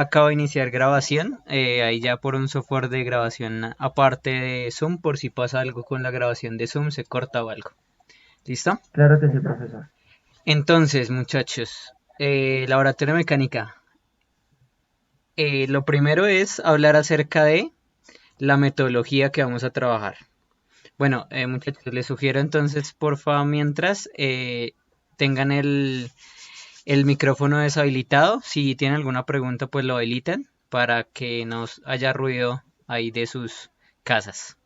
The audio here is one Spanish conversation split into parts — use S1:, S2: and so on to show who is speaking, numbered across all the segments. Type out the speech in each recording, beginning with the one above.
S1: acabo de iniciar grabación, ahí ya por un software de grabación aparte de Zoom, por si pasa algo con la grabación de Zoom, se corta o algo. ¿Listo?
S2: Claro que sí, profesor.
S1: Entonces, muchachos, laboratorio de mecánica. Lo primero es hablar acerca de la metodología que vamos a trabajar. Bueno, muchachos, les sugiero entonces, porfa, mientras tengan el micrófono deshabilitado. Si tienen alguna pregunta, pues lo habiliten para que no haya ruido ahí de sus casas.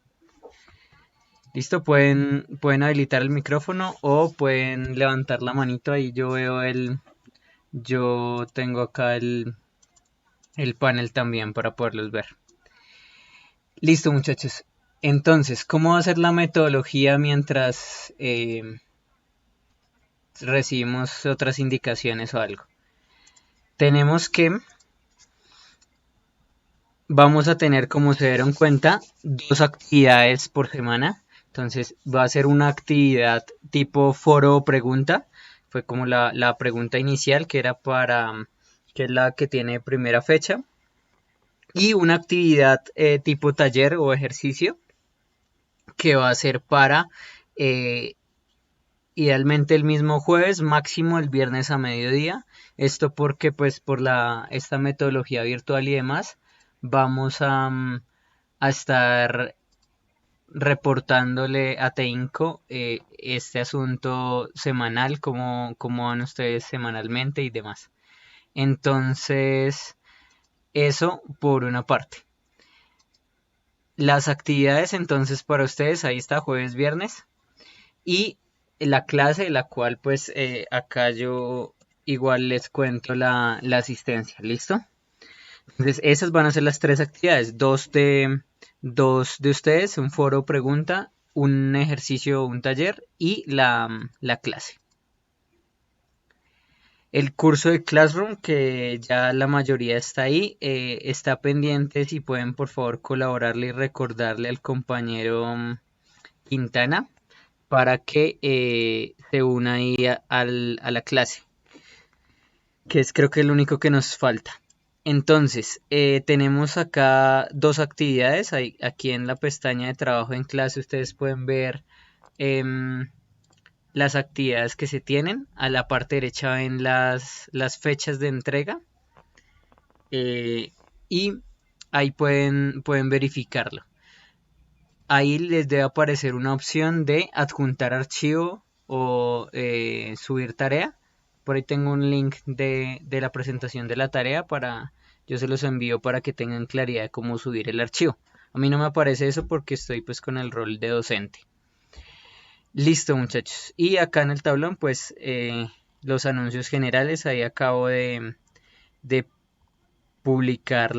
S1: Listo, pueden habilitar el micrófono o pueden levantar la manito. Ahí yo tengo acá el panel también para poderlos ver. Listo, muchachos. Entonces, ¿cómo va a ser la metodología mientras recibimos otras indicaciones o algo? Tenemos que Vamos a tener, como se dieron cuenta, dos actividades por semana. Entonces va a ser una actividad tipo foro o pregunta. Fue como la pregunta inicial que es la que tiene primera fecha. Y una actividad tipo taller o ejercicio que va a ser para eh, idealmente el mismo jueves, máximo el viernes a mediodía. Esto porque pues por esta metodología virtual y demás vamos a estar reportándole a Teinco este asunto semanal, cómo van ustedes semanalmente y demás. Entonces, eso por una parte. Las actividades entonces para ustedes, ahí está, jueves, viernes. Y la clase, la cual pues acá yo igual les cuento la asistencia, ¿listo? Entonces, esas van a ser las tres actividades. Dos de ustedes, un foro pregunta, un ejercicio, un taller y la clase. El curso de Classroom, que ya la mayoría está ahí, está pendiente. Si pueden, por favor, colaborarle y recordarle al compañero Quintana para que se una ahí a la clase, que es creo que el único que nos falta. Entonces, tenemos acá dos actividades. Aquí en la pestaña de trabajo en clase ustedes pueden ver em, las actividades que se tienen. A la parte derecha ven las fechas de entrega eh, y ahí pueden verificarlo. Ahí les debe aparecer una opción de adjuntar archivo o subir tarea. Por ahí tengo un link de la presentación de la tarea yo se los envío para que tengan claridad de cómo subir el archivo. A mí no me aparece eso porque estoy pues con el rol de docente. Listo, muchachos. Y acá en el tablón pues los anuncios generales. Ahí acabo de publicar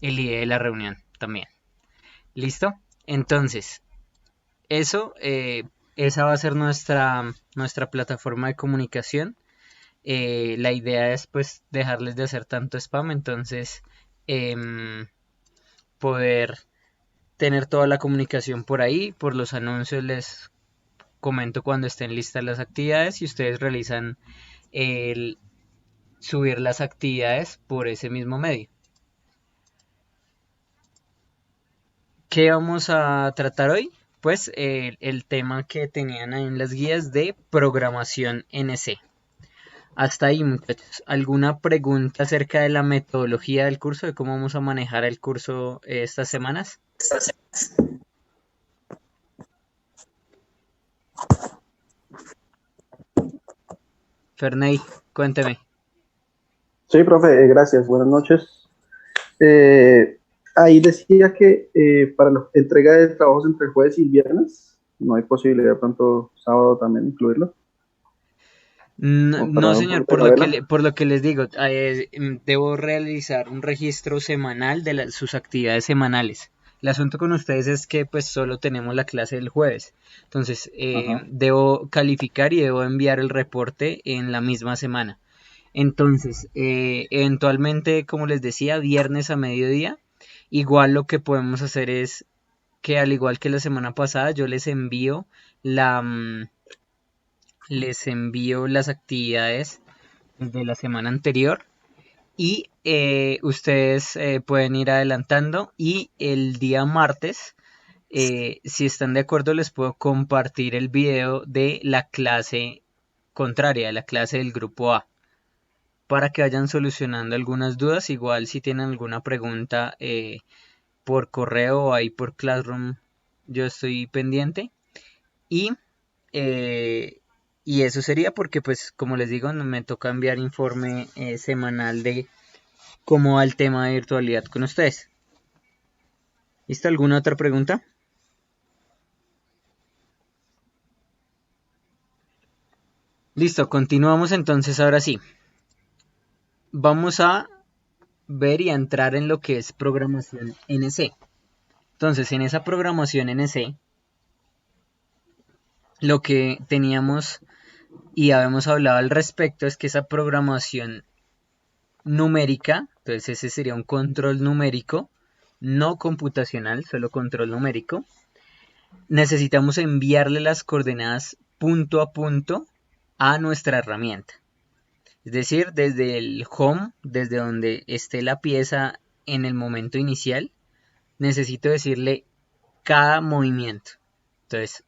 S1: el ID de la reunión también. ¿Listo? Entonces, eso, esa va a ser nuestra plataforma de comunicación. La idea es pues dejarles de hacer tanto spam, entonces poder tener toda la comunicación por ahí. Por los anuncios les comento cuando estén listas las actividades y ustedes realizan el subir las actividades por ese mismo medio. ¿Qué vamos a tratar hoy? Pues el tema que tenían ahí en las guías de programación NC. Hasta ahí, muchachos. ¿Alguna pregunta acerca de la metodología del curso, de cómo vamos a manejar el curso estas semanas? Ferney, cuénteme.
S3: Sí, profe, gracias. Buenas noches. Eh, Ahí decía que para la entrega de trabajos entre jueves y viernes, no hay posibilidad de pronto sábado también incluirlo,
S1: No,
S3: o para
S1: no,
S3: dar un
S1: señor,
S3: poquito de regla.
S1: por lo que les digo, debo realizar un registro semanal de sus actividades semanales. El asunto con ustedes es que pues solo tenemos la clase del jueves. Entonces,
S3: Ajá.
S1: debo calificar y debo enviar el reporte en la misma semana. Entonces, eventualmente, como les decía, viernes a mediodía. Igual lo que podemos hacer es que al igual que la semana pasada, yo les envío la, les envío las actividades desde la semana anterior y ustedes pueden ir adelantando y el día martes, si están de acuerdo, les puedo compartir el video de la clase contraria, de la clase del grupo A, para que vayan solucionando algunas dudas. Igual si tienen alguna pregunta por correo o ahí por Classroom, yo estoy pendiente. Y, eh, y eso sería porque, pues, como les digo, me toca enviar informe semanal de cómo va el tema de virtualidad con ustedes. ¿Listo? ¿Alguna otra pregunta? Listo, continuamos entonces ahora sí. Vamos a ver y a entrar en lo que es programación NC. Entonces, en esa programación NC, lo que teníamos y habíamos hablado al respecto es que esa programación numérica, entonces ese sería un control numérico, no computacional, solo control numérico. Necesitamos enviarle las coordenadas punto a punto a nuestra herramienta. Es decir, desde el home, desde donde esté la pieza en el momento inicial, necesito decirle cada movimiento. Entonces,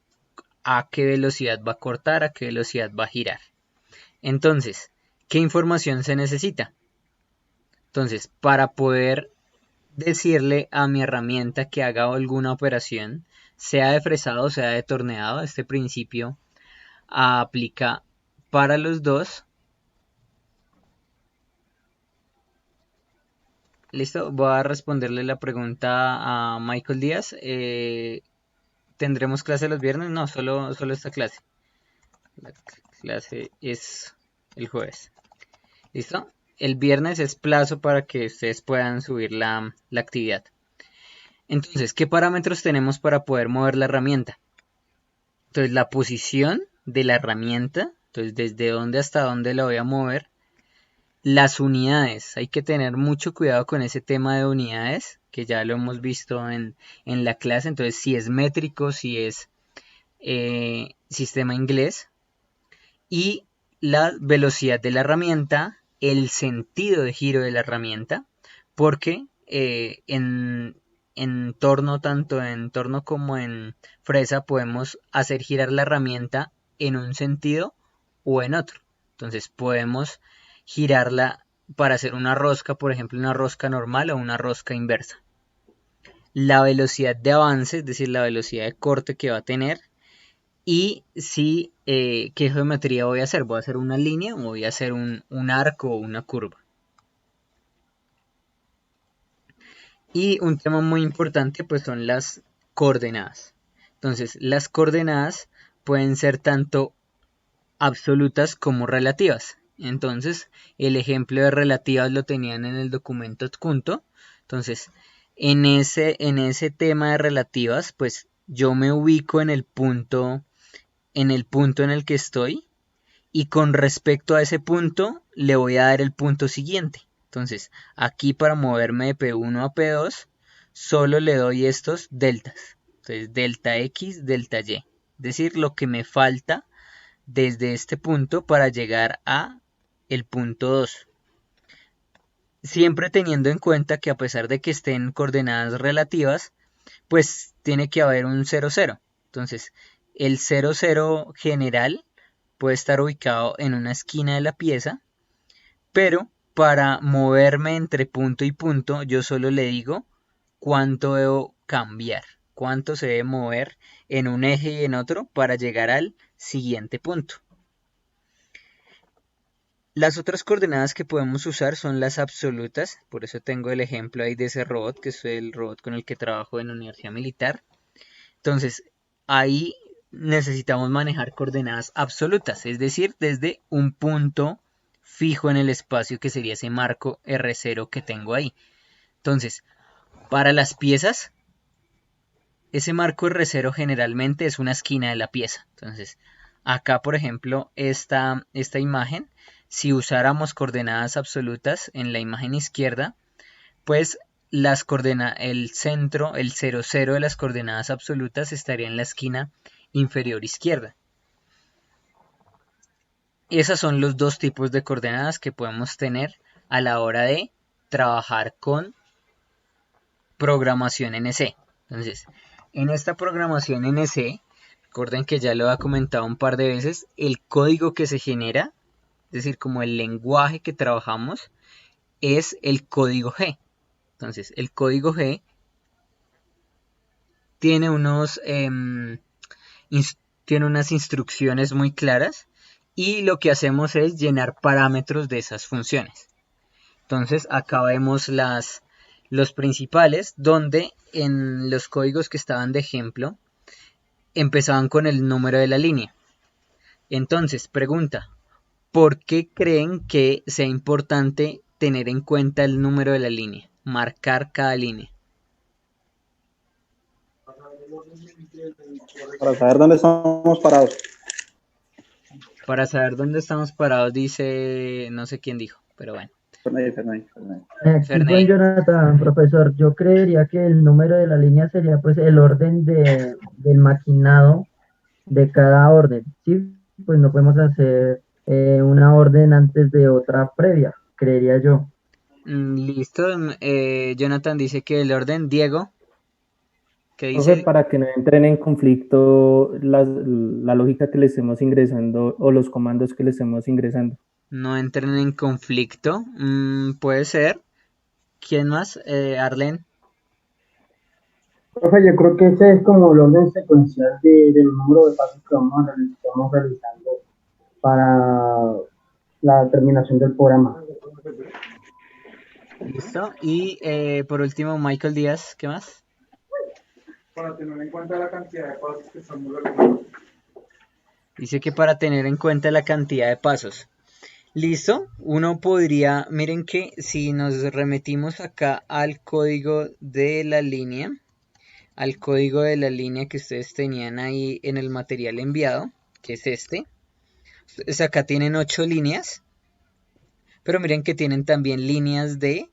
S1: a qué velocidad va a cortar, a qué velocidad va a girar. Entonces, ¿qué información se necesita? Entonces, para poder decirle a mi herramienta que haga alguna operación, sea de fresado o sea de torneado, este principio aplica para los dos. Listo, voy a responderle la pregunta a Michael Díaz. ¿Tendremos clase los viernes? No, solo esta clase. La clase es el jueves. ¿Listo? El viernes es plazo para que ustedes puedan subir la actividad. Entonces, ¿qué parámetros tenemos para poder mover la herramienta? Entonces, la posición de la herramienta, entonces desde dónde hasta dónde la voy a mover. Las unidades, hay que tener mucho cuidado con ese tema de unidades, que ya lo hemos visto en la clase. Entonces, si es métrico, si es sistema inglés. Y la velocidad de la herramienta, el sentido de giro de la herramienta, porque en torno, tanto en torno como en fresa, podemos hacer girar la herramienta en un sentido o en otro. Entonces podemos girarla para hacer una rosca, por ejemplo, una rosca normal o una rosca inversa. La velocidad de avance, es decir, la velocidad de corte que va a tener, y si, qué geometría voy a hacer. ¿Voy a hacer una línea o voy a hacer un arco o una curva? Y un tema muy importante pues son las coordenadas. Entonces las coordenadas pueden ser tanto absolutas como relativas. Entonces el ejemplo de relativas lo tenían en el documento adjunto. Entonces en ese tema de relativas pues yo me ubico en el que estoy, y con respecto a ese punto le voy a dar el punto siguiente. Entonces, aquí para moverme de P1 a P2, solo le doy estos deltas. Entonces, delta X, delta Y. Es decir, lo que me falta desde este punto para llegar a el punto 2. Siempre teniendo en cuenta que a pesar de que estén coordenadas relativas, pues tiene que haber un 0, 0. Entonces, el 0, 0 general puede estar ubicado en una esquina de la pieza, pero para moverme entre punto y punto, yo solo le digo cuánto debo cambiar, cuánto se debe mover en un eje y en otro para llegar al siguiente punto. Las otras coordenadas que podemos usar son las absolutas, por eso tengo el ejemplo ahí de ese robot, que es el robot con el que trabajo en la Universidad Militar. Entonces, ahí necesitamos manejar coordenadas absolutas, es decir, desde un punto fijo en el espacio que sería ese marco R0 que tengo ahí. Entonces, para las piezas, ese marco R0 generalmente es una esquina de la pieza. Entonces, acá, por ejemplo, esta imagen, si usáramos coordenadas absolutas en la imagen izquierda, pues el centro, el 0, 0 de las coordenadas absolutas estaría en la esquina inferior izquierda. Esos son los dos tipos de coordenadas que podemos tener a la hora de trabajar con programación en C. Entonces, en esta programación en C, recuerden que ya lo he comentado un par de veces, el código que se genera, es decir, como el lenguaje que trabajamos, es el código G. Entonces, el código G tiene tiene unas instrucciones muy claras y lo que hacemos es llenar parámetros de esas funciones. Entonces acá vemos los principales, donde en los códigos que estaban de ejemplo empezaban con el número de la línea. Entonces, pregunta, ¿por qué creen que sea importante tener en cuenta el número de la línea? Marcar cada línea.
S3: Para saber dónde estamos parados.
S1: Para saber dónde estamos parados, dice, no sé quién dijo, pero bueno.
S3: Ferney.
S2: Aquí
S1: Ferney.
S2: con Jonathan, profesor, yo creería que el número de la línea sería pues el orden del maquinado de cada orden, ¿sí? Pues no podemos hacer una orden antes de otra previa, creería yo.
S1: Listo. Jonathan dice que el orden. Diego, ¿qué
S4: Profe,
S1: dice?
S4: para que no entren en conflicto la lógica que le estemos ingresando o los comandos que le estemos ingresando.
S1: No entren en conflicto. Puede ser. ¿Quién más? Arlen.
S5: Profe, yo creo que ese es como el orden secuencial del número de pasos que estamos realizando para la terminación del programa.
S1: Listo. Y por último, Michael Díaz. ¿Qué más?
S6: Para tener en cuenta la cantidad de pasos que estamos realizando.
S1: Dice que para tener en cuenta la cantidad de pasos. Listo. Uno podría, miren que si nos remitimos acá al código de la línea, que ustedes tenían ahí en el material enviado, que es este. Entonces acá tienen 8 líneas, pero miren que tienen también líneas de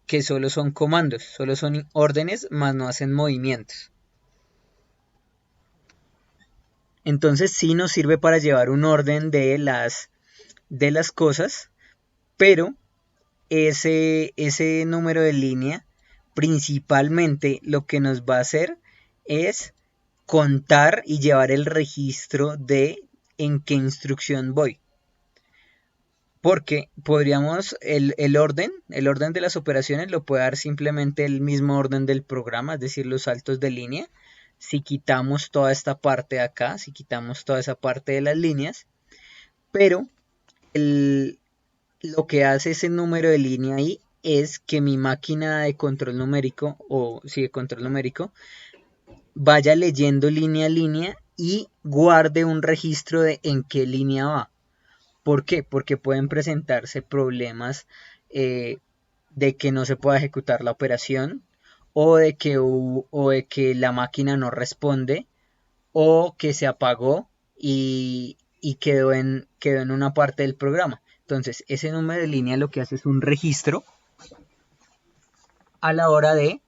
S1: que solo son comandos, solo son órdenes, más no hacen movimientos. Entonces sí nos sirve para llevar un orden de las cosas, pero ese número de línea principalmente lo que nos va a hacer es contar y llevar el registro de en qué instrucción voy. Porque podríamos, el orden de las operaciones lo puede dar simplemente el mismo orden del programa, es decir, los saltos de línea. Si quitamos toda esta parte de acá, si quitamos toda esa parte de las líneas, pero lo que hace ese número de línea ahí es que mi máquina de control numérico, de control numérico, vaya leyendo línea a línea y guarde un registro de en qué línea va. ¿Por qué? Porque pueden presentarse problemas de que no se pueda ejecutar la operación o de que la máquina no responde o que se apagó y quedó en una parte del programa. Entonces, ese número de línea lo que hace es un registro a la hora de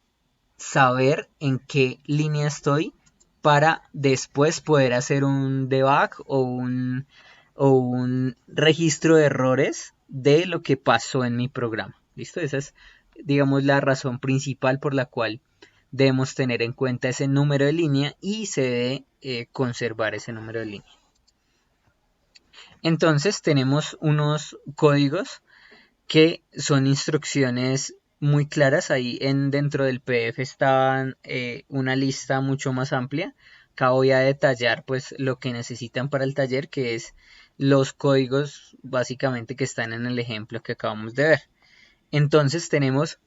S1: saber en qué línea estoy para después poder hacer un debug o un registro de errores de lo que pasó en mi programa. ¿Listo? Esa es, digamos, la razón principal por la cual debemos tener en cuenta ese número de línea y se debe conservar ese número de línea. Entonces tenemos unos códigos que son instrucciones muy claras. Ahí dentro del PDF está una lista mucho más amplia. Acá voy a detallar pues lo que necesitan para el taller, que es los códigos básicamente que están en el ejemplo que acabamos de ver. Entonces tenemos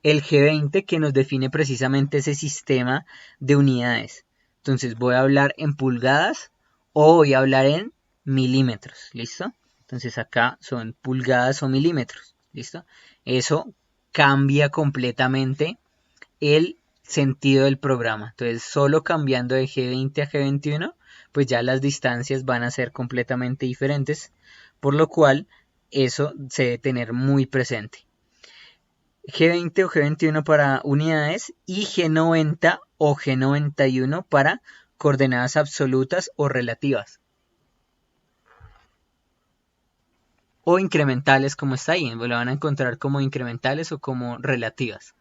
S1: el G20 que nos define precisamente ese sistema de unidades. Entonces voy a hablar en pulgadas o voy a hablar en milímetros, ¿listo? Entonces acá son pulgadas o milímetros, ¿listo? Eso cambia completamente el sentido del programa. Entonces solo cambiando de G20 a G21, pues ya las distancias van a ser completamente diferentes, por lo cual eso se debe tener muy presente. G20 o G21 para unidades y G90 o G91 para coordenadas absolutas o relativas. O incrementales como está ahí, lo van a encontrar como incrementales o como relativas.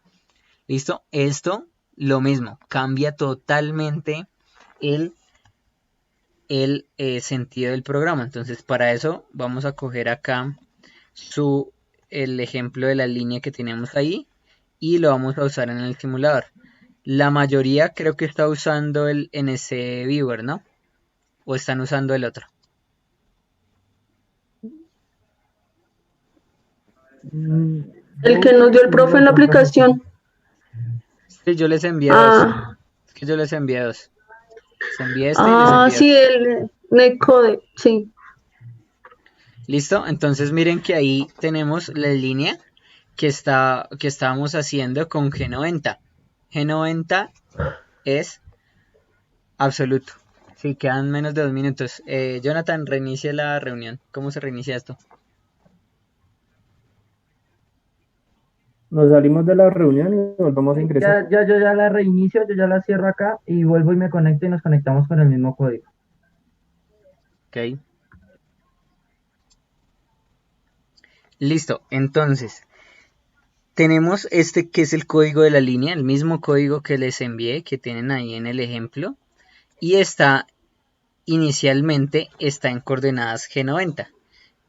S1: ¿Listo? Esto, lo mismo, cambia totalmente el sentido del programa. Entonces, para eso vamos a coger acá el ejemplo de la línea que tenemos ahí y lo vamos a usar en el simulador. La mayoría creo que está usando el NC Viewer, ¿no? ¿O están usando el otro?
S7: El que nos dio el profe en la aplicación.
S1: Sí, yo les envié dos. Es que yo les envié dos. Les envié este y les envié
S7: Sí,
S1: dos.
S7: el Netcode, sí.
S1: ¿Listo? Entonces miren que ahí tenemos la línea que estábamos haciendo con G90. G90 es absoluto. Sí, quedan menos de 2 minutos. Jonathan, reinicia la reunión. ¿Cómo se reinicia esto?
S4: Nos salimos de la reunión y volvemos a ingresar.
S2: Yo ya la reinicio, yo ya la cierro acá y vuelvo y me conecto y nos conectamos con el mismo código.
S1: Ok. Listo, entonces tenemos este que es el código de la línea, el mismo código que les envié, que tienen ahí en el ejemplo, y inicialmente está en coordenadas G90,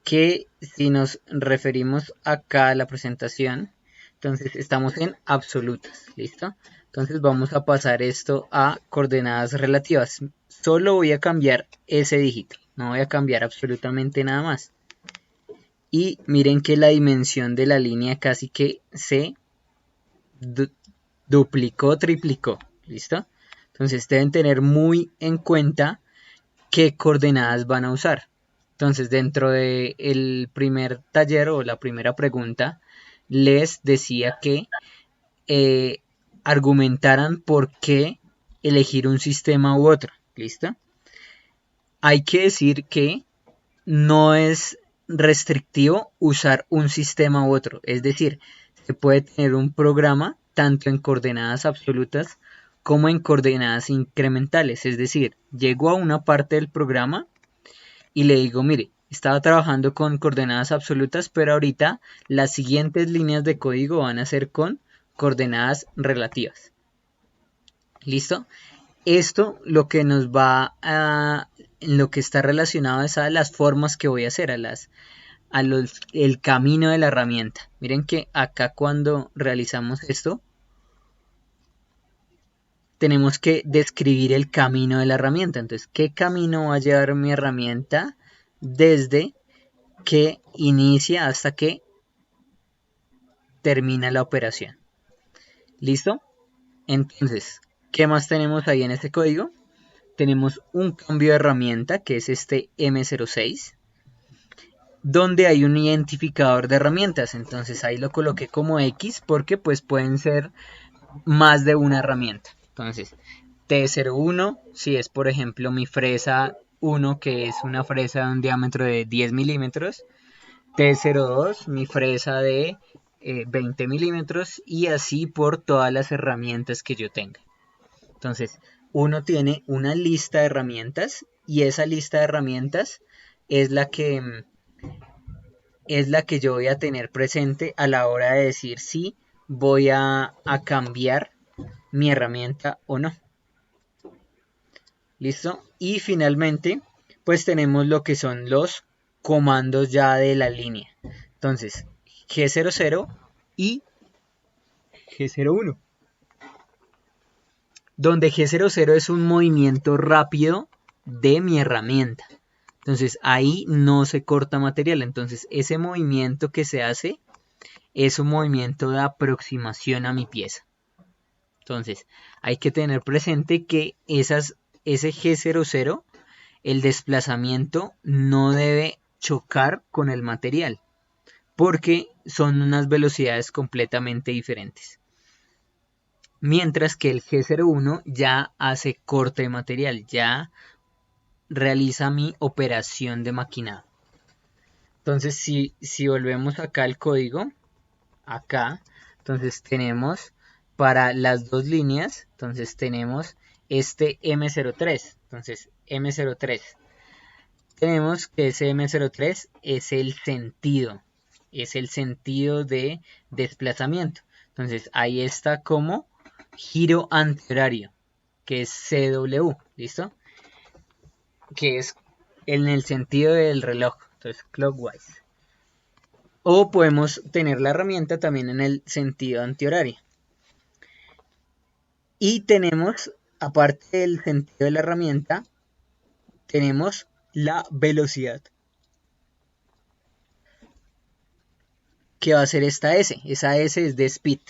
S1: que si nos referimos acá a la presentación, entonces estamos en absolutas, ¿listo? Entonces vamos a pasar esto a coordenadas relativas. Solo voy a cambiar ese dígito, no voy a cambiar absolutamente nada más. Y miren que la dimensión de la línea casi que se duplicó, triplicó, ¿listo? Entonces deben tener muy en cuenta qué coordenadas van a usar. Entonces dentro del primer taller o la primera pregunta les decía que argumentaran por qué elegir un sistema u otro, ¿listo? Hay que decir que no es restrictivo usar un sistema u otro, es decir, se puede tener un programa tanto en coordenadas absolutas como en coordenadas incrementales, es decir, llego a una parte del programa y le digo, mire, estaba trabajando con coordenadas absolutas, pero ahorita las siguientes líneas de código van a ser con coordenadas relativas. ¿Listo? Esto lo que nos va a, en lo que está relacionado es a las formas que voy a hacer, el camino de la herramienta. Miren que acá cuando realizamos esto, tenemos que describir el camino de la herramienta. Entonces, ¿qué camino va a llevar mi herramienta desde que inicia hasta que termina la operación? ¿Listo? Entonces, ¿qué más tenemos ahí en este código? Tenemos un cambio de herramienta que es este M06, donde hay un identificador de herramientas. Entonces ahí lo coloqué como X porque pues pueden ser más de una herramienta. Entonces T01 si es por ejemplo mi fresa 1, que es una fresa de un diámetro de 10 milímetros. T02 mi fresa de 20 milímetros y así por todas las herramientas que yo tenga. Entonces uno tiene una lista de herramientas y esa lista de herramientas es la que yo voy a tener presente a la hora de decir si voy a cambiar mi herramienta o no. ¿Listo? Y finalmente, pues tenemos lo que son los comandos ya de la línea. Entonces, G00 y G01. Donde G00 es un movimiento rápido de mi herramienta. Entonces ahí no se corta material. Entonces ese movimiento que se hace es un movimiento de aproximación a mi pieza. Entonces hay que tener presente que ese G00, el desplazamiento no debe chocar con el material, porque son unas velocidades completamente diferentes. Mientras que el G01 ya hace corte de material, ya realiza mi operación de maquinado. Entonces si volvemos acá al código, acá, entonces tenemos para las dos líneas, entonces tenemos este M03. Entonces, M03. Tenemos que ese M03 es el sentido de desplazamiento. Entonces, ahí está como giro antihorario, que es CW, ¿listo? Que es en el sentido del reloj, entonces clockwise. O podemos tener la herramienta también en el sentido antihorario. Y tenemos, aparte del sentido de la herramienta, tenemos la velocidad, que va a ser esta S. Esa S es de speed.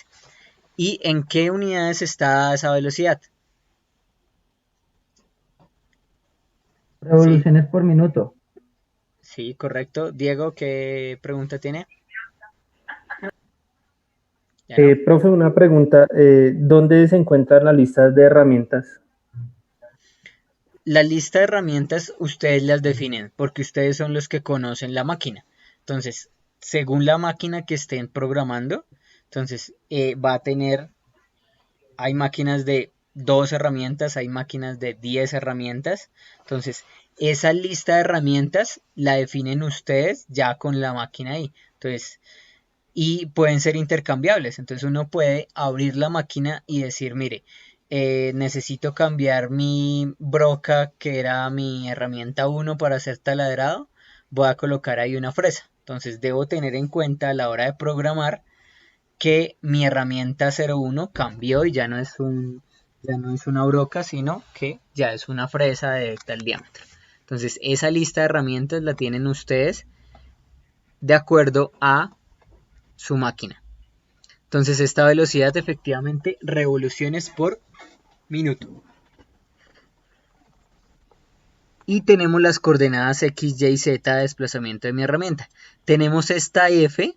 S1: ¿Y en qué unidades está esa velocidad?
S2: Revoluciones por minuto.
S1: Sí, correcto. Diego, ¿qué pregunta tiene? ¿Ya no?
S4: Profe, una pregunta. ¿Dónde se encuentran las listas de herramientas?
S1: La lista de herramientas ustedes las definen porque ustedes son los que conocen la máquina. Entonces, según la máquina que estén programando, entonces va a tener, hay máquinas de 2 herramientas, hay máquinas de 10 herramientas. Entonces, esa lista de herramientas la definen ustedes ya con la máquina ahí. Entonces, y pueden ser intercambiables. Entonces uno puede abrir la máquina y decir, mire, necesito cambiar mi broca, que era mi herramienta 1 para hacer taladrado, voy a colocar ahí una fresa. Entonces debo tener en cuenta a la hora de programar que mi herramienta 01 cambió y ya no es una broca, sino que ya es una fresa de tal diámetro. Entonces esa lista de herramientas la tienen ustedes de acuerdo a su máquina. Entonces esta velocidad efectivamente revoluciones por minuto. Y tenemos las coordenadas X, Y, Z de desplazamiento de mi herramienta. Tenemos esta F,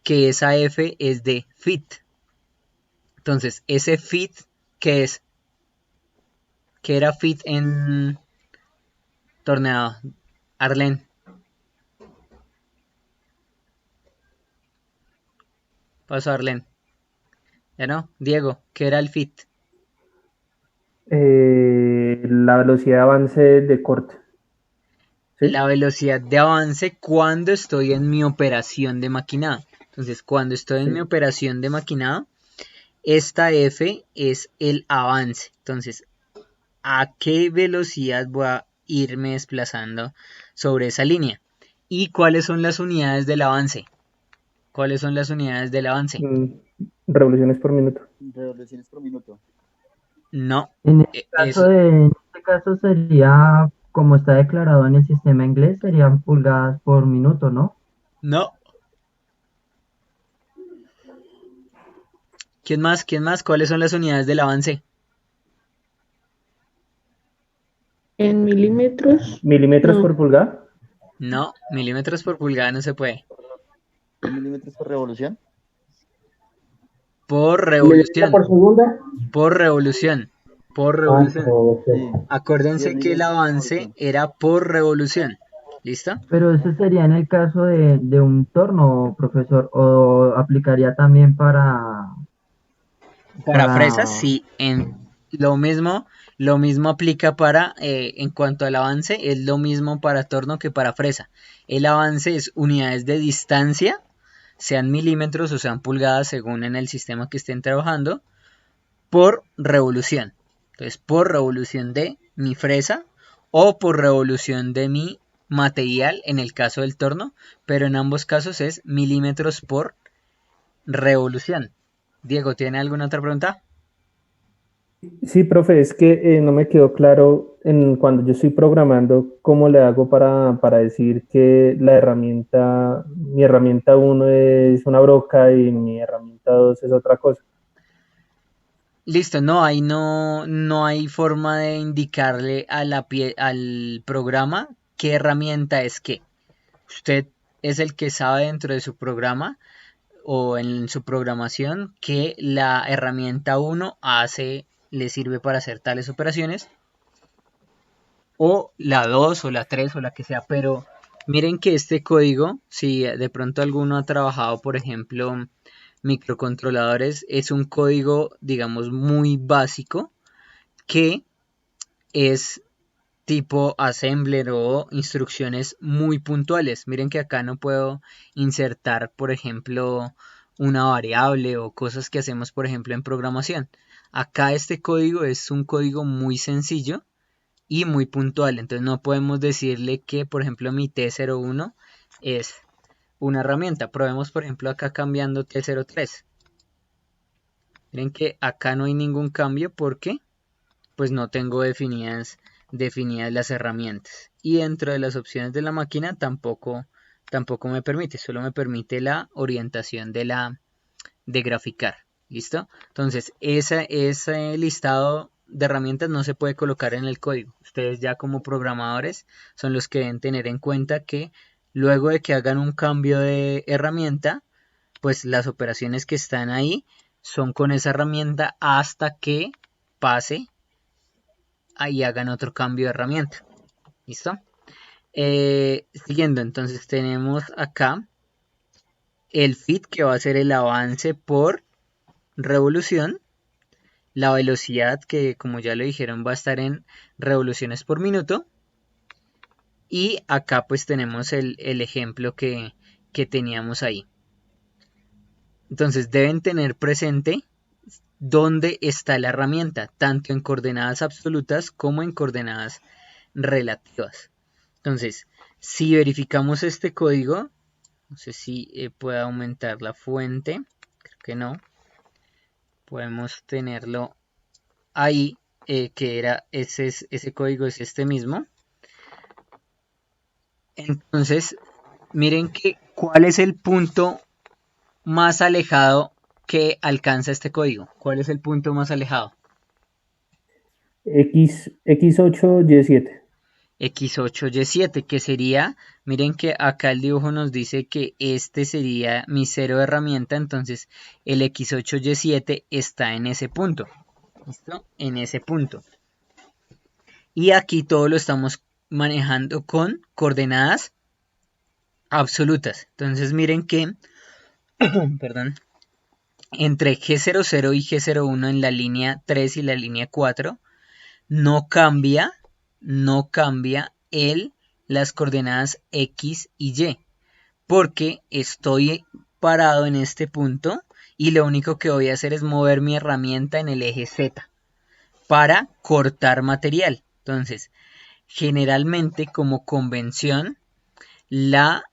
S1: que esa F es de fit. Entonces ese fit, ¿qué es? ¿Qué era fit en torneado? Arlen. Paso a Arlen. ¿Ya no? Diego, ¿qué era el fit?
S4: La velocidad de avance de corte. ¿Sí?
S1: La velocidad de avance cuando estoy en mi operación de maquinado. Entonces, cuando estoy en mi operación de maquinado, esta F es el avance. Entonces, ¿a qué velocidad voy a irme desplazando sobre esa línea? ¿Y cuáles son las unidades del avance? ¿Cuáles son las unidades del avance?
S4: Revoluciones por minuto.
S8: Revoluciones por minuto.
S1: No.
S2: En este caso sería, como está declarado en el sistema inglés, serían pulgadas por minuto, ¿no?
S1: No. ¿Quién más? ¿Quién más? ¿Cuáles son las unidades del avance?
S7: ¿En milímetros?
S4: ¿Milímetros
S7: No.
S4: por pulgada?
S1: No, milímetros por pulgada no se puede.
S8: ¿Milímetros por revolución?
S1: Por
S5: ¿Medida
S1: revolución.
S5: por segunda?
S1: Por revolución. Por
S5: Ah,
S1: revolución.
S5: ok.
S8: Sí.
S1: Acuérdense
S8: Sí,
S1: que el
S8: milímetros por
S1: avance
S8: revolución.
S1: era por revolución. ¿Listo?
S2: Pero eso sería en el caso de un torno, profesor, o aplicaría también
S1: Para fresas,
S2: para...
S1: sí, lo mismo aplica para, en cuanto al avance, es lo mismo para torno que para fresa. El avance es unidades de distancia, sean milímetros o sean pulgadas, según en el sistema que estén trabajando, por revolución. Entonces, por revolución de mi fresa o por revolución de mi material, en el caso del torno, pero en ambos casos es milímetros por revolución. Diego, ¿tiene alguna otra pregunta?
S4: Sí, profe, es que no me quedó claro cuando yo estoy programando, cómo le hago para decir que mi herramienta 1 es una broca y mi herramienta 2 es otra cosa.
S1: Listo, no, ahí no hay forma de indicarle al programa qué herramienta es qué. Usted es el que sabe dentro de su programa o en su programación que la herramienta 1 le sirve para hacer tales operaciones, o la 2 o la 3 o la que sea, pero miren que este código, si de pronto alguno ha trabajado, por ejemplo, microcontroladores, es un código, digamos, muy básico que es tipo assembler o instrucciones muy puntuales. Miren que acá no puedo insertar, por ejemplo, una variable o cosas que hacemos, por ejemplo, en programación. Acá este código es un código muy sencillo y muy puntual. Entonces no podemos decirle que, por ejemplo, mi T01 es una herramienta. Probemos, por ejemplo, acá cambiando T03. Miren que acá no hay ningún cambio porque pues no tengo definidas las herramientas. Y dentro de las opciones de la máquina tampoco me permite, solo me permite la orientación de graficar. ¿Listo? Entonces, ese listado de herramientas no se puede colocar en el código. Ustedes ya como programadores son los que deben tener en cuenta que luego de que hagan un cambio de herramienta, pues las operaciones que están ahí son con esa herramienta hasta que pase ahí hagan otro cambio de herramienta. ¿Listo? Siguiendo, entonces tenemos acá el fit, que va a ser el avance por revolución. La velocidad, que como ya lo dijeron va a estar en revoluciones por minuto. Y acá pues tenemos el ejemplo que teníamos ahí. Entonces deben tener presente dónde está la herramienta, tanto en coordenadas absolutas como en coordenadas relativas. Entonces, si verificamos este código, no sé si puede aumentar la fuente, creo que no, podemos tenerlo ahí, que era ese código es este mismo. Entonces, miren que cuál es el punto más alejado que alcanza este código. ¿Cuál es el punto más alejado?
S4: X8, Y7.
S1: X8, Y7, que sería, miren que acá el dibujo nos dice que este sería mi cero de herramienta, entonces el X8, Y7 está en ese punto. ¿Listo? En ese punto. Y aquí todo lo estamos manejando con coordenadas absolutas. Entonces miren que, perdón, entre G00 y G01 en la línea 3 y la línea 4 no cambia las coordenadas X y Y, porque estoy parado en este punto y lo único que voy a hacer es mover mi herramienta en el eje Z para cortar material. Entonces, generalmente como convención, la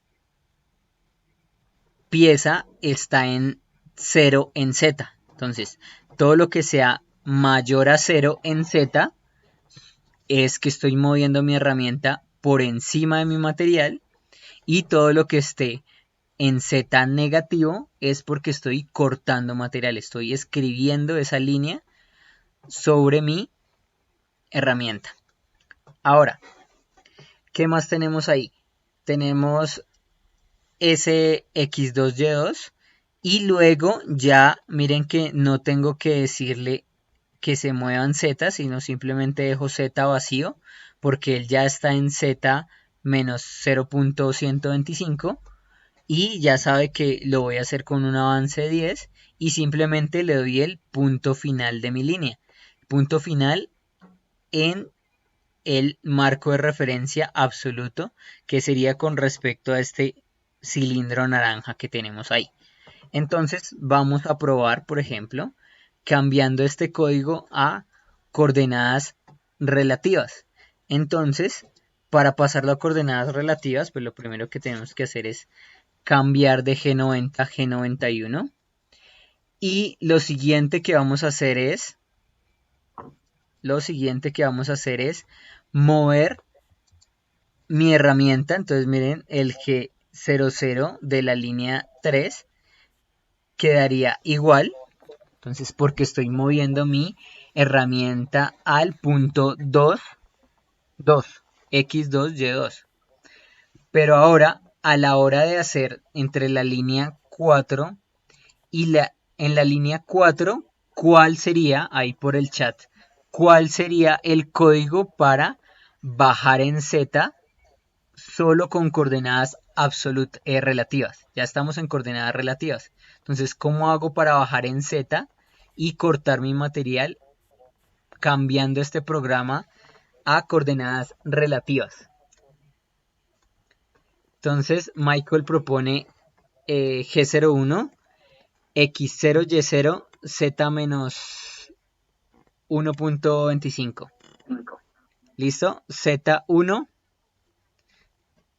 S1: pieza está en 0 en Z. Entonces, todo lo que sea mayor a 0 en Z es que estoy moviendo mi herramienta por encima de mi material, y todo lo que esté en Z negativo es porque estoy cortando material, estoy escribiendo esa línea sobre mi herramienta. Ahora, ¿qué más tenemos ahí? Tenemos ese X2Y2 y luego ya miren que no tengo que decirle que se muevan Z, sino simplemente dejo Z vacío porque él ya está en Z menos 0.125 y ya sabe que lo voy a hacer con un avance 10 y simplemente le doy el punto final de mi línea. Punto final en el marco de referencia absoluto, que sería con respecto a este cilindro naranja que tenemos ahí. Entonces vamos a probar, por ejemplo, cambiando este código a coordenadas relativas. Entonces, para pasarlo a coordenadas relativas, pues lo primero que tenemos que hacer es cambiar de G90 a G91. Y lo siguiente que vamos a hacer es mover mi herramienta. Entonces miren, el G00 de la línea 3 quedaría igual. Entonces, porque estoy moviendo mi herramienta al punto 2, X2, Y2. Pero ahora, a la hora de hacer entre la línea 4 y en la línea 4, ¿cuál sería, ahí por el chat, cuál sería el código para bajar en Z solo con coordenadas relativas? Ya estamos en coordenadas relativas. Entonces, ¿cómo hago para bajar en Z y cortar mi material cambiando este programa a coordenadas relativas. Entonces Michael propone G01, X0, Y0, Z menos 1.25. ¿Listo? Z1.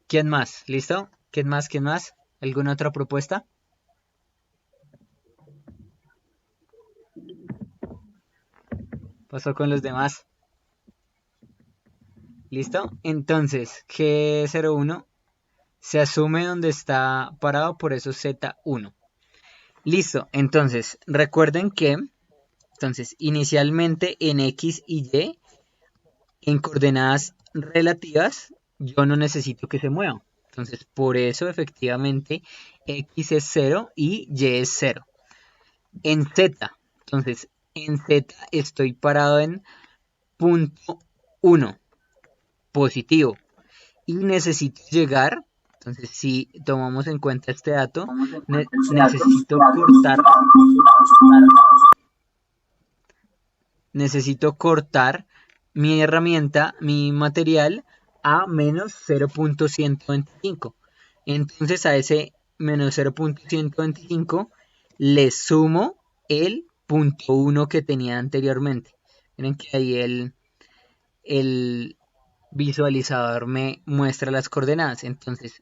S1: ¿Quién más? ¿Listo? ¿Quién más? ¿Quién más? ¿Alguna otra propuesta? Pasó con los demás. ¿Listo? Entonces, G01 se asume donde está parado, por eso Z1. Listo, entonces, recuerden que inicialmente en X y Y, en coordenadas relativas, yo no necesito que se mueva. Entonces, por eso efectivamente X es 0 y Y es 0. En Z, entonces, en Z estoy parado en punto 1, positivo. Y necesito llegar, entonces si tomamos en cuenta este dato, necesito cortar mi herramienta, mi material, a menos 0.125. Entonces a ese menos 0.125 le sumo el punto 1 que tenía anteriormente. Miren que ahí el visualizador me muestra las coordenadas. Entonces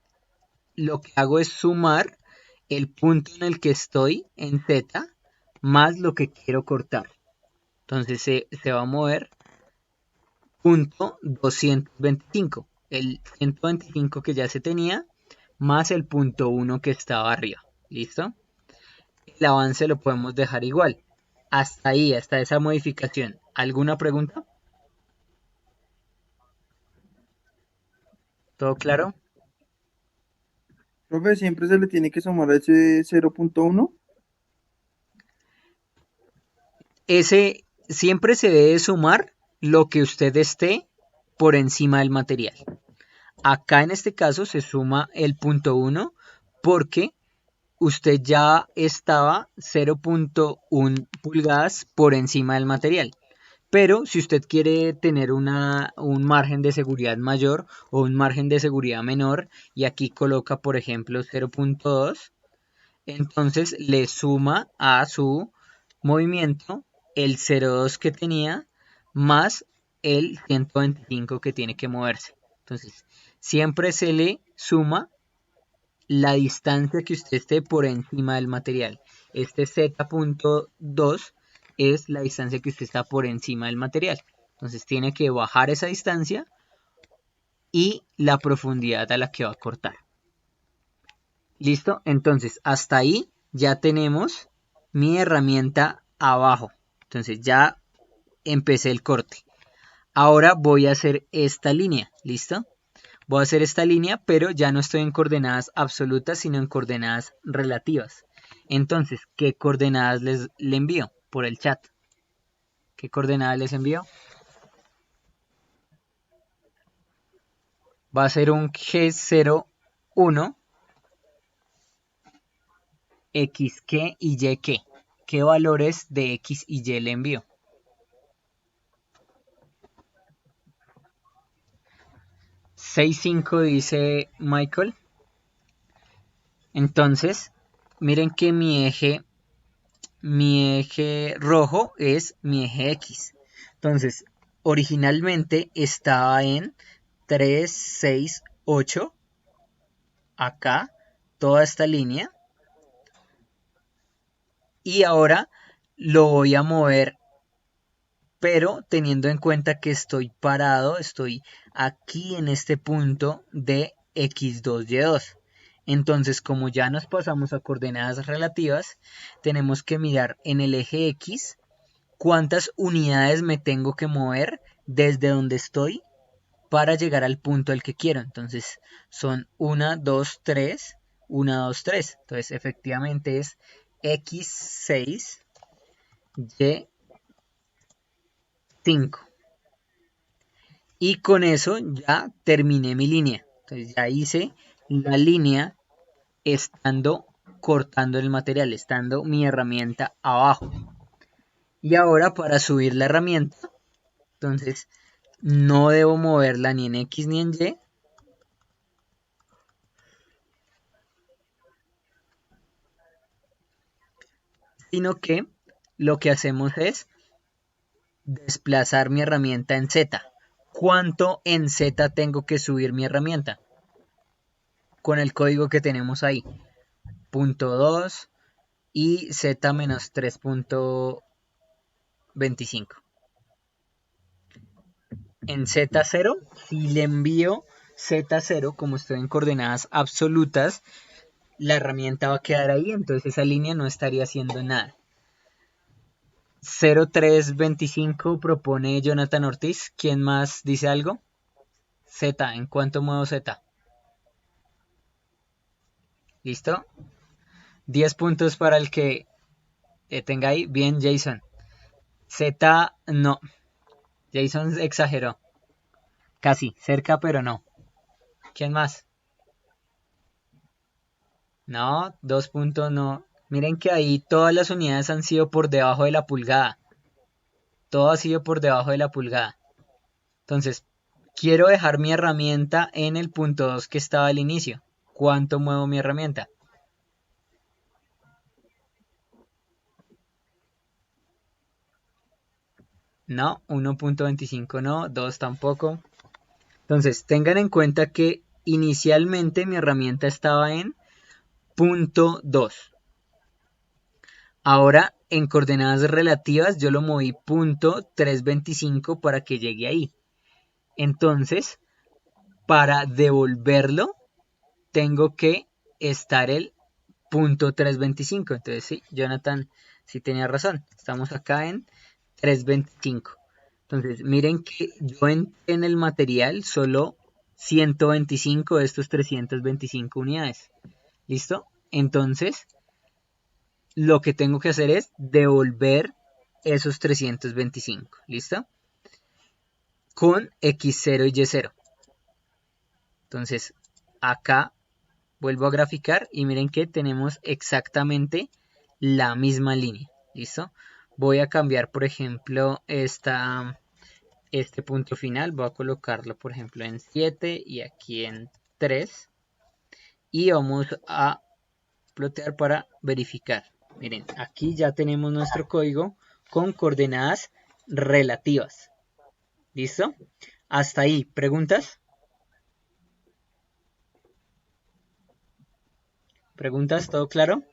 S1: lo que hago es sumar el punto en el que estoy en Z más lo que quiero cortar. Entonces se va a mover punto 225. El 125 que ya se tenía más el punto 1 que estaba arriba. ¿Listo? El avance lo podemos dejar igual. Hasta ahí, hasta esa modificación. ¿Alguna pregunta? ¿Todo claro?
S9: Profe, siempre se le tiene que sumar a ese 0.1.
S1: Ese siempre se debe sumar lo que usted esté por encima del material. Acá en este caso se suma el punto 1 porque usted ya estaba 0.1 pulgadas por encima del material. Pero si usted quiere tener un margen de seguridad mayor o un margen de seguridad menor, y aquí coloca por ejemplo 0.2, entonces le suma a su movimiento el 0.2 que tenía más el 125 que tiene que moverse. Entonces siempre se le suma la distancia que usted esté por encima del material. Este Z.2 es la distancia que usted está por encima del material. Entonces tiene que bajar esa distancia y la profundidad a la que va a cortar. ¿Listo? Entonces hasta ahí ya tenemos mi herramienta abajo. Entonces ya empecé el corte. Ahora voy a hacer esta línea. ¿Listo? Voy a hacer esta línea, pero ya no estoy en coordenadas absolutas, sino en coordenadas relativas. Entonces, ¿qué coordenadas le envío por el chat? ¿Qué coordenadas les envío? Va a ser un G01, XQ y YQ. ¿Qué valores de X y Y le envío? $6.5 dice Michael. Entonces, miren que mi eje rojo es mi eje X. Entonces, originalmente estaba en 3, 6, 8. Acá, toda esta línea. Y ahora lo voy a mover, pero teniendo en cuenta que estoy parado, estoy aquí en este punto de X2, Y2. Entonces, como ya nos pasamos a coordenadas relativas, tenemos que mirar en el eje X cuántas unidades me tengo que mover desde donde estoy para llegar al punto al que quiero. Entonces, son 1, 2, 3, 1, 2, 3. Entonces, efectivamente es X6, Y5. Y con eso ya terminé mi línea. Entonces, ya hice la línea estando cortando el material, estando mi herramienta abajo. Y ahora para subir la herramienta, entonces no debo moverla ni en X ni en Y, sino que lo que hacemos es desplazar mi herramienta en Z. ¿Cuánto en Z tengo que subir mi herramienta? Con el código que tenemos ahí, .2 y Z menos 3.25. En Z0, si le envío Z0, como estoy en coordenadas absolutas, la herramienta va a quedar ahí, entonces esa línea no estaría haciendo nada. 0325 propone Jonathan Ortiz. ¿Quién más dice algo? Z, ¿en cuánto muevo Z? ¿Listo? 10 puntos para el que tenga ahí. Bien, Jason. Z, no. Jason exageró. Casi, cerca, pero no. ¿Quién más? No, 2 puntos no. Miren que ahí todas las unidades han sido por debajo de la pulgada. Todo ha sido por debajo de la pulgada. Entonces, quiero dejar mi herramienta en el punto 2 que estaba al inicio. ¿Cuánto muevo mi herramienta? No, 1.25 no, 2 tampoco. Entonces, tengan en cuenta que inicialmente mi herramienta estaba en punto 2. Ahora, en coordenadas relativas, yo lo moví .325 para que llegue ahí. Entonces, para devolverlo, tengo que estar el .325. Entonces, sí, Jonathan sí tenía razón. Estamos acá en 325. Entonces, miren que yo entré en el material solo 125 de estos 325 unidades. ¿Listo? Entonces, lo que tengo que hacer es devolver esos 325. ¿Listo? Con X0 y Y0. Entonces, acá vuelvo a graficar y miren que tenemos exactamente la misma línea. ¿Listo? Voy a cambiar, por ejemplo, este punto final. Voy a colocarlo, por ejemplo, en 7 y aquí en 3. Y vamos a plotear para verificar. Miren, aquí ya tenemos nuestro código con coordenadas relativas. ¿Listo? Hasta ahí. ¿Preguntas? ¿Preguntas? ¿Todo claro?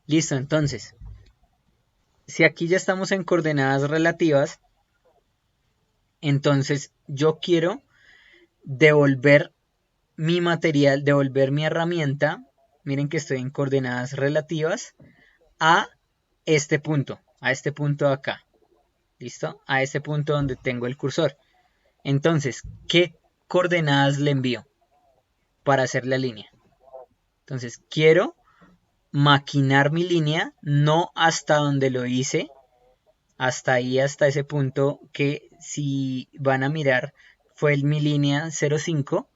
S1: Listo, entonces. Si aquí ya estamos en coordenadas relativas, entonces yo quiero devolver mi material, devolver mi herramienta. Miren que estoy en coordenadas relativas a este punto de acá. ¿Listo? A este punto donde tengo el cursor. Entonces, ¿qué coordenadas le envío para hacer la línea? Entonces, quiero maquinar mi línea, no hasta donde lo hice, hasta ahí, hasta ese punto que si van a mirar fue mi línea 05,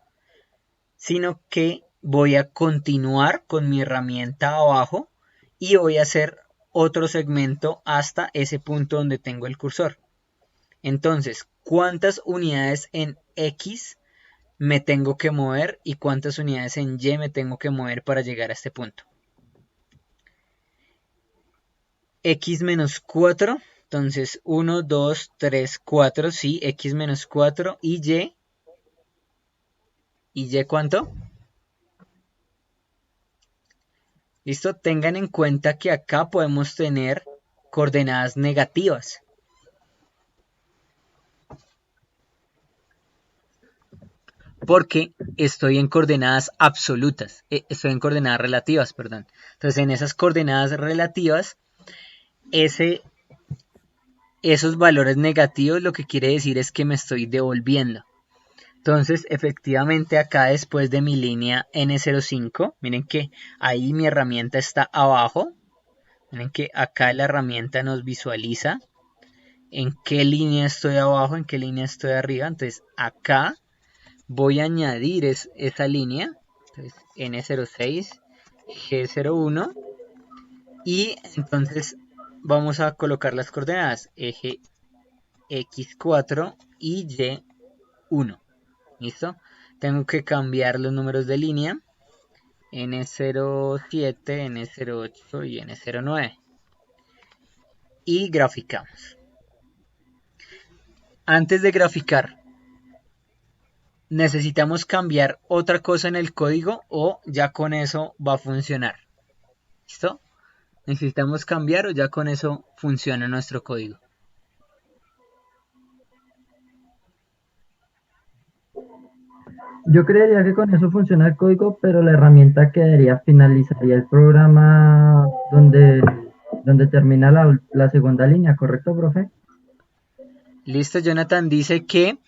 S1: sino que voy a continuar con mi herramienta abajo y voy a hacer otro segmento hasta ese punto donde tengo el cursor. Entonces, ¿cuántas unidades en X me tengo que mover y cuántas unidades en Y me tengo que mover para llegar a este punto? X menos 4, entonces 1, 2, 3, 4, sí, X menos 4 y Y. ¿Y Y cuánto? ¿Listo? Tengan en cuenta que acá podemos tener coordenadas negativas. Porque estoy en coordenadas absolutas, estoy en coordenadas relativas, perdón. Entonces en esas coordenadas relativas, esos valores negativos lo que quiere decir es que me estoy devolviendo. Entonces efectivamente acá después de mi línea N05, miren que ahí mi herramienta está abajo. Miren que acá la herramienta nos visualiza en qué línea estoy abajo, en qué línea estoy arriba. Entonces acá voy a añadir esa línea, entonces N06, G01, y entonces vamos a colocar las coordenadas eje x4 y y1. ¿Listo? Tengo que cambiar los números de línea N07, N08 y N09. Y graficamos. Antes de graficar, ¿necesitamos cambiar otra cosa en el código o ya con eso va a funcionar? ¿Listo? ¿Necesitamos cambiar o ya con eso funciona nuestro código?
S2: Yo creería que con eso funciona el código, pero la herramienta finalizaría el programa donde termina la segunda línea, ¿correcto, profe?
S1: Listo, Jonathan dice que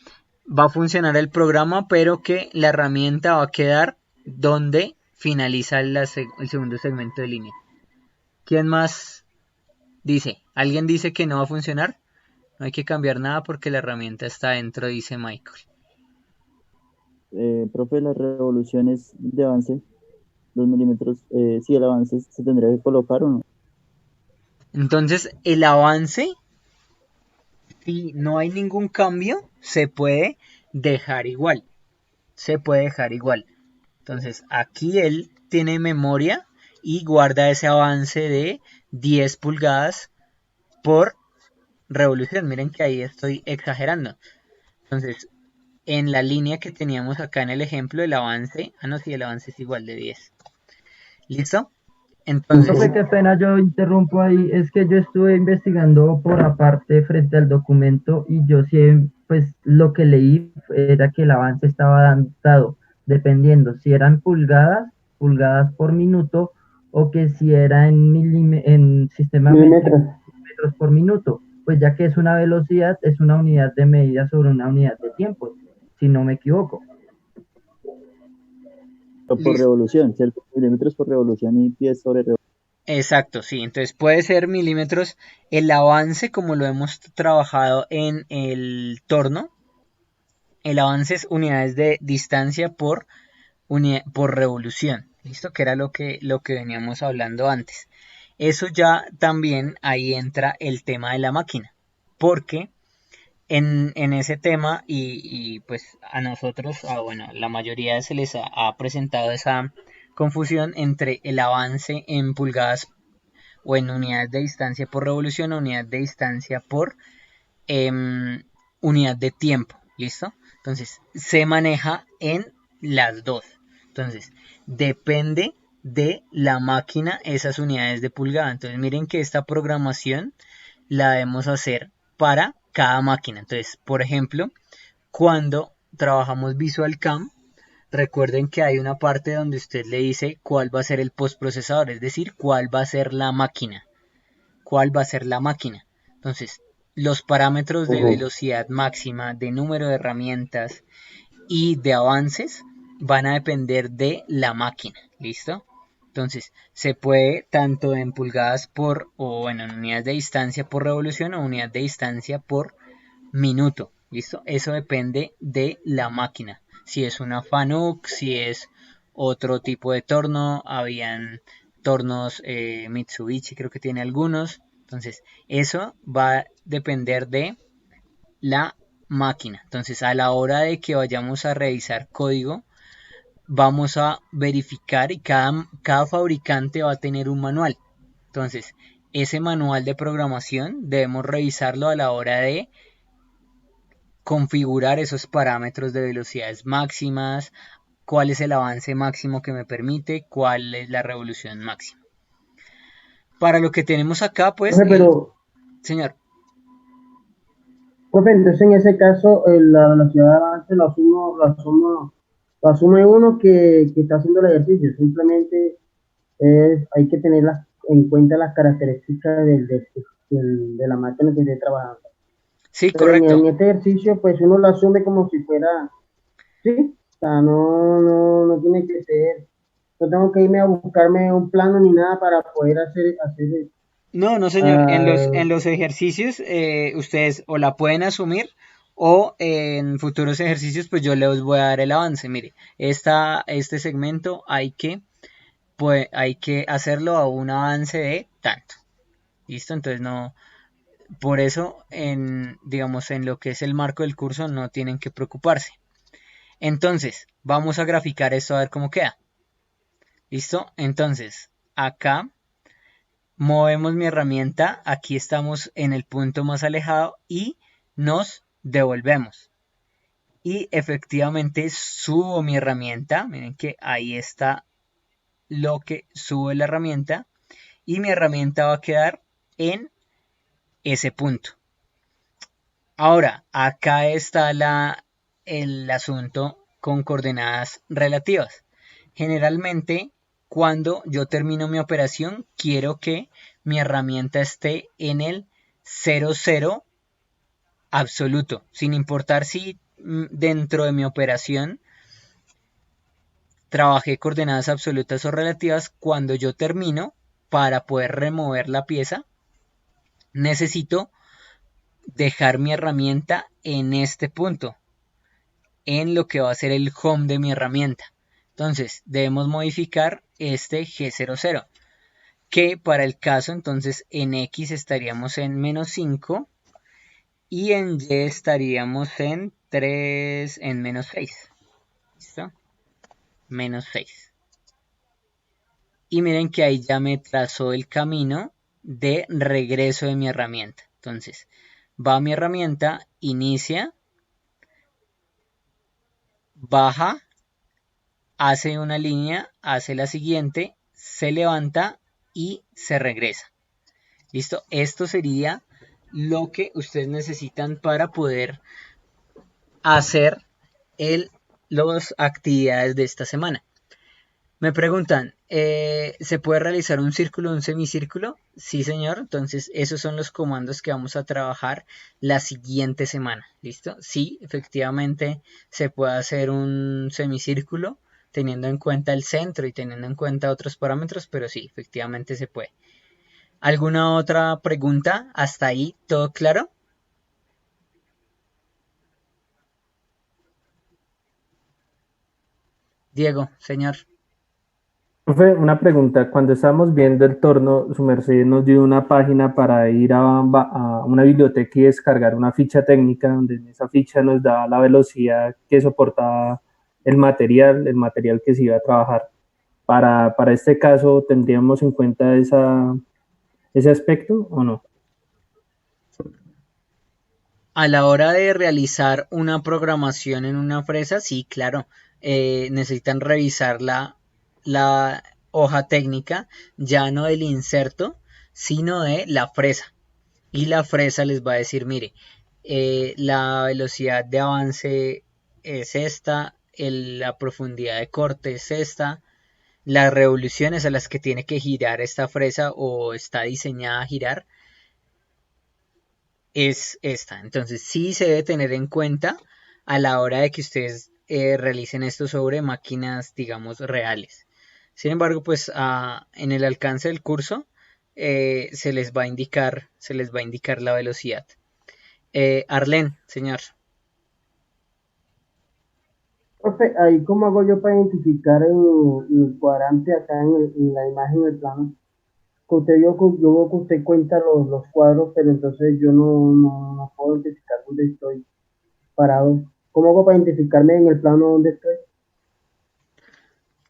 S1: va a funcionar el programa, pero que la herramienta va a quedar donde finaliza el segundo segmento de línea. ¿Quién más dice? ¿Alguien dice que no va a funcionar? No hay que cambiar nada porque la herramienta está dentro, dice Michael.
S8: Profe, las revoluciones de avance, 2 milímetros, sí, el avance se tendría que colocar o no.
S1: Entonces, el avance, si no hay ningún cambio, se puede dejar igual. Se puede dejar igual. Entonces, aquí él tiene memoria y guarda ese avance de 10 pulgadas por revolución. Miren que ahí estoy exagerando. Entonces, en la línea que teníamos acá en el ejemplo, el avance, no, sí, el avance es igual de 10. ¿Listo? Entonces,
S2: Profe, qué pena, yo interrumpo ahí, es que yo estuve investigando por aparte frente al documento y yo sí, pues lo que leí era que el avance estaba dado, dependiendo si eran pulgadas por minuto, o que si era en sistema
S5: Milímetros.
S2: metros por minuto, pues ya que es una velocidad, es una unidad de medida sobre una unidad de tiempo, si no me equivoco.
S8: O por revolución, ¿cierto? Milímetros por revolución y pies sobre revolución.
S1: exacto, sí. Entonces puede ser milímetros. El avance, como lo hemos trabajado en el torno, el avance es unidades de distancia por revolución. ¿Listo? Que era lo que veníamos hablando antes. Eso ya también ahí entra el tema de la máquina. Porque en ese tema, y pues a nosotros, bueno, la mayoría se les ha presentado esa confusión entre el avance en pulgadas o en unidades de distancia por revolución o unidad de distancia por unidad de tiempo. ¿Listo? Entonces, se maneja en las dos. Entonces, depende de la máquina esas unidades de pulgada. Entonces, miren que esta programación la debemos hacer para cada máquina. Entonces, por ejemplo, cuando trabajamos VisualCAM, recuerden que hay una parte donde usted le dice cuál va a ser el postprocesador, es decir, cuál va a ser la máquina. ¿Cuál va a ser la máquina? Entonces, los parámetros de velocidad máxima, de número de herramientas y de avances van a depender de la máquina. ¿Listo? Entonces, se puede tanto en pulgadas en unidades de distancia por revolución o unidad de distancia por minuto. ¿Listo? Eso depende de la máquina. Si es una FANUC, si es otro tipo de torno, habían tornos Mitsubishi, creo que tiene algunos. Entonces, eso va a depender de la máquina. Entonces, a la hora de que vayamos a revisar código, vamos a verificar y cada fabricante va a tener un manual. Entonces, ese manual de programación debemos revisarlo a la hora de configurar esos parámetros de velocidades máximas, cuál es el avance máximo que me permite, cuál es la revolución máxima. Para lo que tenemos acá, pues, señor.
S5: Profe, entonces en ese caso, la velocidad de avance lo asume uno que está haciendo el ejercicio. Simplemente hay que tener en cuenta las características de la máquina que esté trabajando.
S1: Sí,
S5: pero
S1: correcto.
S5: en este ejercicio, pues uno lo asume como si fuera, ¿sí? O sea, no tiene que ser, no tengo que irme a buscarme un plano ni nada para poder hacer
S1: No, señor. En los ejercicios ustedes o la pueden asumir o en futuros ejercicios pues yo les voy a dar el avance. Mire, este segmento hay que hacerlo a un avance de tanto. ¿Listo? Entonces no, por eso digamos, en lo que es el marco del curso no tienen que preocuparse. Entonces, vamos a graficar esto a ver cómo queda. ¿Listo? Entonces, acá movemos mi herramienta, aquí estamos en el punto más alejado y nos devolvemos. Y efectivamente subo mi herramienta, miren que ahí está lo que sube la herramienta y mi herramienta va a quedar en ese punto. Ahora, acá está el asunto con coordenadas relativas. Generalmente, cuando yo termino mi operación, quiero que mi herramienta esté en el 0, 0 absoluto, sin importar si dentro de mi operación trabajé coordenadas absolutas o relativas. Cuando yo termino, para poder remover la pieza, necesito dejar mi herramienta en este punto, en lo que va a ser el home de mi herramienta. Entonces debemos modificar este G00, que para el caso entonces en X estaríamos en menos 5 y en Y estaríamos en menos 6. ¿Listo? Menos 6. Y miren que ahí ya me trazó el camino de regreso de mi herramienta. Entonces va mi herramienta, inicia, baja, hace una línea, hace la siguiente, se levanta y se regresa. ¿Listo? Esto sería lo que ustedes necesitan para poder hacer las actividades de esta semana. Me preguntan, ¿se puede realizar un círculo o un semicírculo? Sí, señor. Entonces, esos son los comandos que vamos a trabajar la siguiente semana. ¿Listo? Sí, efectivamente se puede hacer un semicírculo teniendo en cuenta el centro y teniendo en cuenta otros parámetros, pero sí, efectivamente se puede. ¿Alguna otra pregunta? ¿Hasta ahí todo claro? Diego, señor.
S4: Profe, una pregunta. Cuando estábamos viendo el torno, su merced nos dio una página para ir a una biblioteca y descargar una ficha técnica, donde en esa ficha nos da la velocidad que soportaba el material que se iba a trabajar. Para este caso, ¿tendríamos en cuenta ese aspecto o no?
S1: A la hora de realizar una programación en una fresa, sí, claro, necesitan revisar la hoja técnica, ya no del inserto, sino de la fresa. Y la fresa les va a decir, mire, la velocidad de avance es esta, la profundidad de corte es esta, las revoluciones a las que tiene que girar esta fresa o está diseñada a girar es esta. Entonces sí se debe tener en cuenta a la hora de que ustedes realicen esto sobre máquinas, digamos, reales. Sin embargo, pues en el alcance del curso se les va a indicar la velocidad. Arlen, señor.
S5: Profe, ahí cómo hago yo para identificar en el cuadrante acá en la imagen del plano, que yo veo que usted cuenta los cuadros, pero entonces yo no puedo identificar dónde estoy parado. ¿Cómo hago para identificarme en el plano donde estoy?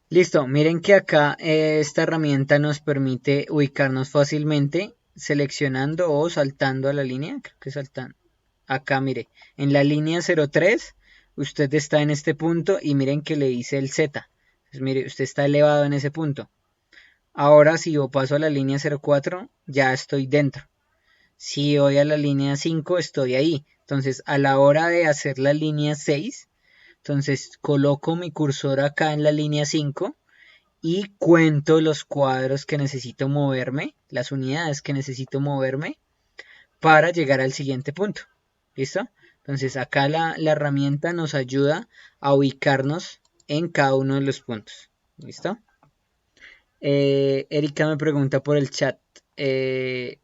S1: Listo, miren que acá esta herramienta nos permite ubicarnos fácilmente seleccionando o saltando a la línea, creo que saltan. Acá mire, en la línea 03 usted está en este punto y miren que le dice el Z. Entonces, mire, usted está elevado en ese punto. Ahora si yo paso a la línea 04 ya estoy dentro. Si voy a la línea 5 estoy ahí. Entonces a la hora de hacer la línea 6, entonces coloco mi cursor acá en la línea 5 y cuento los cuadros que necesito moverme, las unidades que necesito moverme para llegar al siguiente punto. ¿Listo? Entonces acá la herramienta nos ayuda a ubicarnos en cada uno de los puntos. ¿Listo? Erika me pregunta por el chat que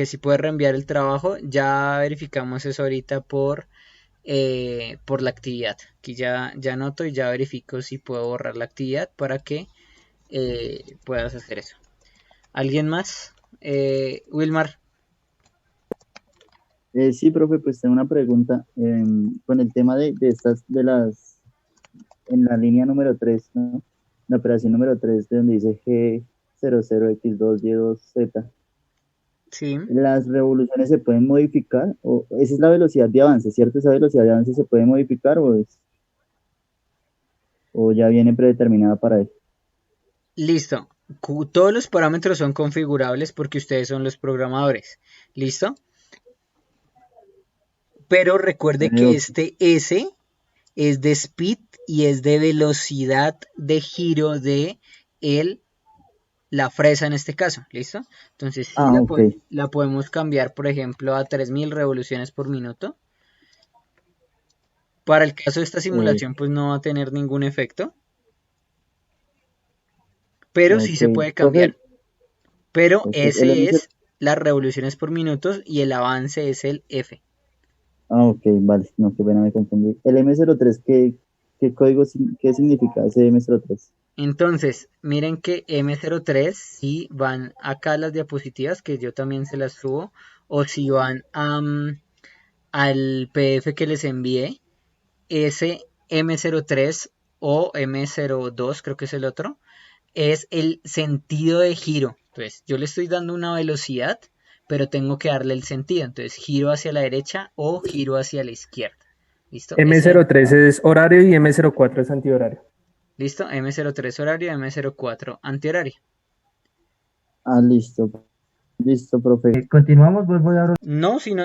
S1: si puede reenviar el trabajo. Ya verificamos eso ahorita por la actividad. Aquí ya anoto y ya verifico si puedo borrar la actividad para que puedas hacer eso. ¿Alguien más? Wilmar.
S8: Sí, profe, pues tengo una pregunta. Con el tema de estas, en la línea número 3, ¿no? La operación número 3, de donde dice G00X2Y2Z,
S1: Sí.
S8: ¿las revoluciones se pueden modificar? Esa es la velocidad de avance, ¿cierto? ¿Esa velocidad de avance se puede modificar o ya viene predeterminada para eso?
S1: Listo. Todos los parámetros son configurables porque ustedes son los programadores. ¿Listo? Pero recuerde que
S8: Ok.
S1: este S es de speed y es de velocidad de giro de la fresa en este caso. ¿Listo? Entonces sí
S8: Ok.
S1: la podemos cambiar, por ejemplo, a 3000 revoluciones por minuto. Para el caso de esta simulación, pues no va a tener ningún efecto. Pero sí
S8: Ok.
S1: se puede
S8: Profe,
S1: cambiar. Pero
S8: ok, el
S1: S
S8: M0.
S1: es las revoluciones por minutos y el avance es el F.
S8: Ok, vale, no, qué pena, me confundí. El M03, ¿qué código, qué significa ese M03?
S1: Entonces, miren que M03, si van acá a las diapositivas, que yo también se las subo, o si van al PDF que les envié, ese M03 o M02, creo que es el otro, es el sentido de giro. Entonces, yo le estoy dando una velocidad, pero tengo que darle el sentido. Entonces, giro hacia la derecha o giro hacia la izquierda. ¿Listo?
S4: M03 es horario y M04 es antihorario.
S1: ¿Listo? M03 horario, M04 antihorario.
S8: Ah, listo. Listo, profe.
S2: Continuamos, pues voy a
S1: No, sino